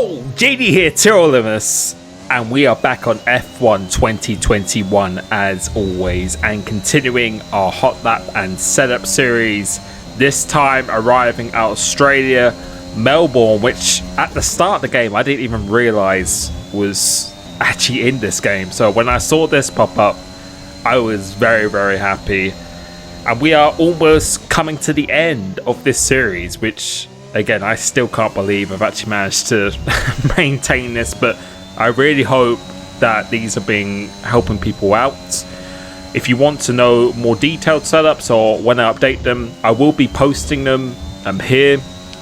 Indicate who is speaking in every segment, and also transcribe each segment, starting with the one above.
Speaker 1: Yo, JD here, Limitless, and we are back on F1 2021 as always, and continuing our Hotlap and setup series. This time arriving at Australia, Melbourne, which at the start of the game I didn't even realise was actually in this game. So when I saw this pop up, I was very, very happy. And we are almost coming to the end of this series, which again, I still can't believe I've actually managed to maintain this, but I really hope that these are helping people out. If you want to know more detailed setups or when I update them, I will be posting them here.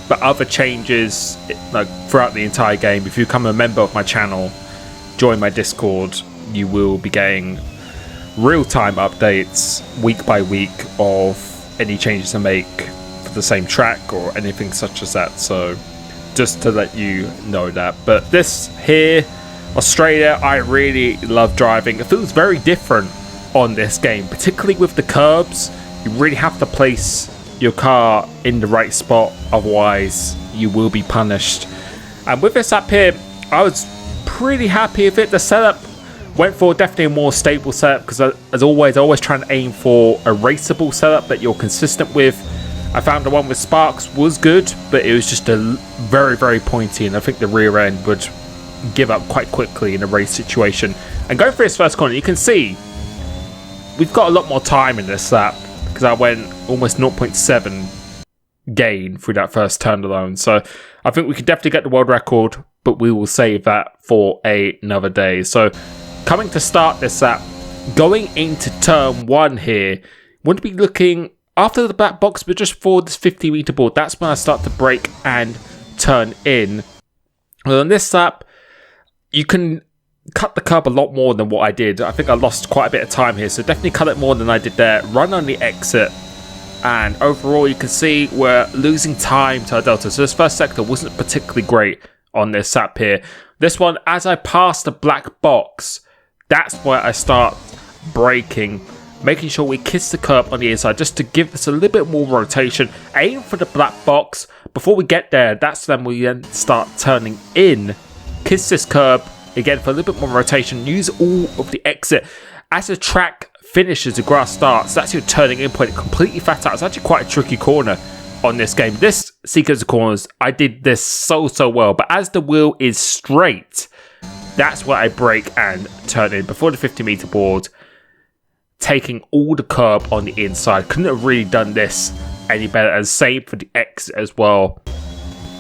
Speaker 1: But other changes like throughout the entire game, if you become a member of my channel, join my Discord, you will be getting real-time updates week by week of any changes I make for the same track or anything such as that. So just to let you know that. But this here, Australia, I really love driving. It feels very different on this game, particularly with the curbs. You really have to place your car in the right spot, otherwise you will be punished. And with this app here, I was pretty happy with it. The setup went for definitely a more stable setup, because as always, I always try and aim for a raceable setup that you're consistent with. I found the one with Sparks was good, but it was just a very, very pointy, and I think the rear end would give up quite quickly in a race situation. And going through this first corner, you can see we've got a lot more time in this lap, because I went almost 0.7 gain through that first turn alone. So I think we could definitely get the world record, but we will save that for another day. So coming to start this lap, going into turn one here, want to be looking after the black box, but just for this 50-meter board. That's when I start to brake and turn in. Well, on this lap, you can cut the curb a lot more than what I did. I think I lost quite a bit of time here, so definitely cut it more than I did there. Run on the exit, and overall you can see we're losing time to our delta. So this first sector wasn't particularly great on this lap here. This one, as I pass the black box, that's where I start braking, making sure we kiss the curb on the inside just to give this a little bit more rotation. Aim for the black box. Before we get there, that's when we then start turning in. Kiss this curb again for a little bit more rotation. Use all of the exit. As the track finishes, the grass starts. That's your turning in point. Completely flat out. It's actually quite a tricky corner on this game. This sequence of corners, I did this so well. But as the wheel is straight, that's where I brake and turn in before the 50-meter board, taking all the curb on the inside. Couldn't have really done this any better, and same for the exit as well.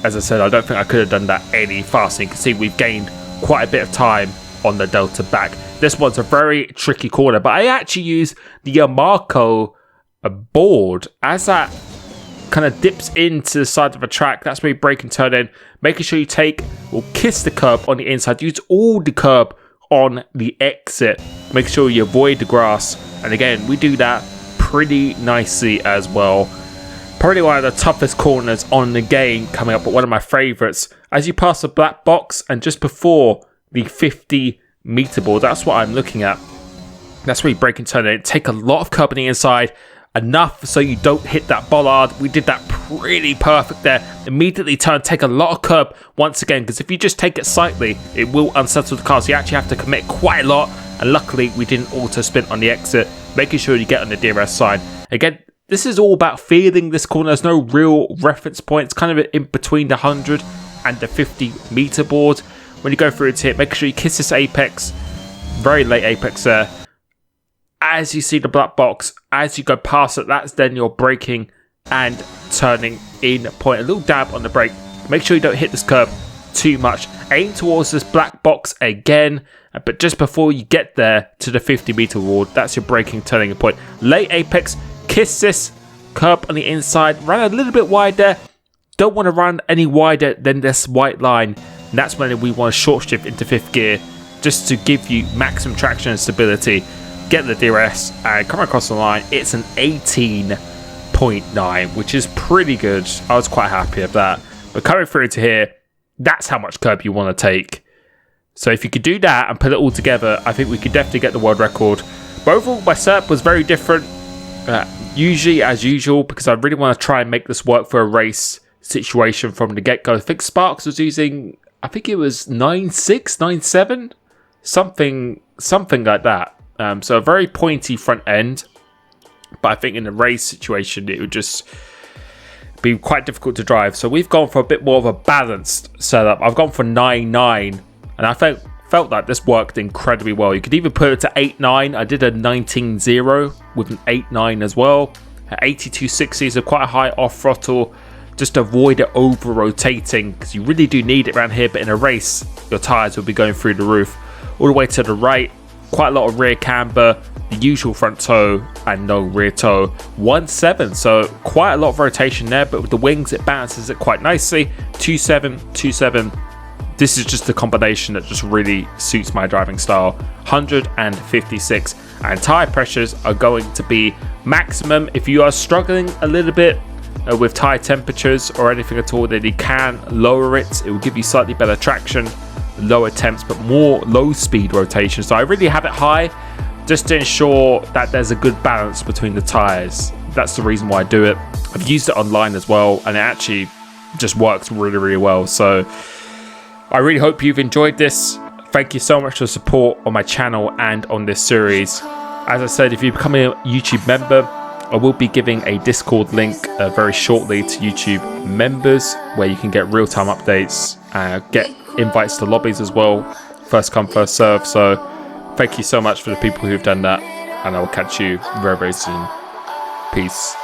Speaker 1: As I said, I don't think I could have done that any faster. You can see we've gained quite a bit of time on the delta back. This one's a very tricky corner, but I actually use the Yamaha board as that kind of dips into the side of a track. That's where you brake and turn in, making sure you take or kiss the curb on the inside. Use all the curb on the exit, make sure you avoid the grass, and again we do that pretty nicely as well. Probably one of the toughest corners on the game coming up, but one of my favorites. As you pass the black box and just before the 50-meter board, that's what I'm looking at. That's where you brake and turn in. Take a lot of curb on the inside, enough so you don't hit that bollard. We did that pretty perfect there. Immediately turn, take a lot of curb once again, because if you just take it slightly, it will unsettle the car. So you actually have to commit quite a lot, and luckily we didn't auto spin on the exit, making sure you get on the DRS sign. Again, this is all about feeling this corner. There's no real reference points, kind of in between the 100 and the 50-meter board. When you go through it here, make sure you kiss this apex, very late apex there. As you see the black box, as you go past it, that's then your braking and turning in point. A little dab on the brake. Make sure you don't hit this curb too much. Aim towards this black box again, but just before you get there to the 50-meter board, that's your braking turning point. Late apex, kiss this curb on the inside. Run a little bit wide there. Don't want to run any wider than this white line. And that's when we want to short shift into 5th gear, just to give you maximum traction and stability. Get the DRS and come across the line. It's an 18.9, which is pretty good. I was quite happy with that. But coming through to here, that's how much curb you want to take. So if you could do that and put it all together, I think we could definitely get the world record. But overall, my setup was very different. Usually, as usual, because I really want to try and make this work for a race situation from the get-go. I think Sparks was using I think it was 9.6, 9.7, something like that. So a very pointy front end, but I think in a race situation it would just be quite difficult to drive. So we've gone for a bit more of a balanced setup. I've gone for 9.9, and I felt like this worked incredibly well. You could even put it to 8.9. I did a 19.0 with an 8.9 as well. At 8260, so quite a high off throttle. Just to avoid it over rotating, because you really do need it around here, but in a race your tires will be going through the roof. All the way to the right, quite a lot of rear camber, the usual front toe and no rear toe. 1.7, so quite a lot of rotation there, but with the wings it balances it quite nicely. 2.7, 2.7. This is just the combination that just really suits my driving style. 156, and tire pressures are going to be maximum. If you are struggling a little bit with tire temperatures or anything at all, then you can lower it. It will give you slightly better traction, lower temps, but more low speed rotation. So I really have it high just to ensure that there's a good balance between the tires. That's the reason why I do it. I've used it online as well, and it actually just works really, really well. So I really hope you've enjoyed this. Thank you so much for the support on my channel and on this series. As I said, if you become a YouTube member, I will be giving a Discord link very shortly to YouTube members, where you can get real-time updates, get invites to lobbies as well. First come, first serve. So thank you so much for the people who've done that, and I will catch you very, very soon. Peace.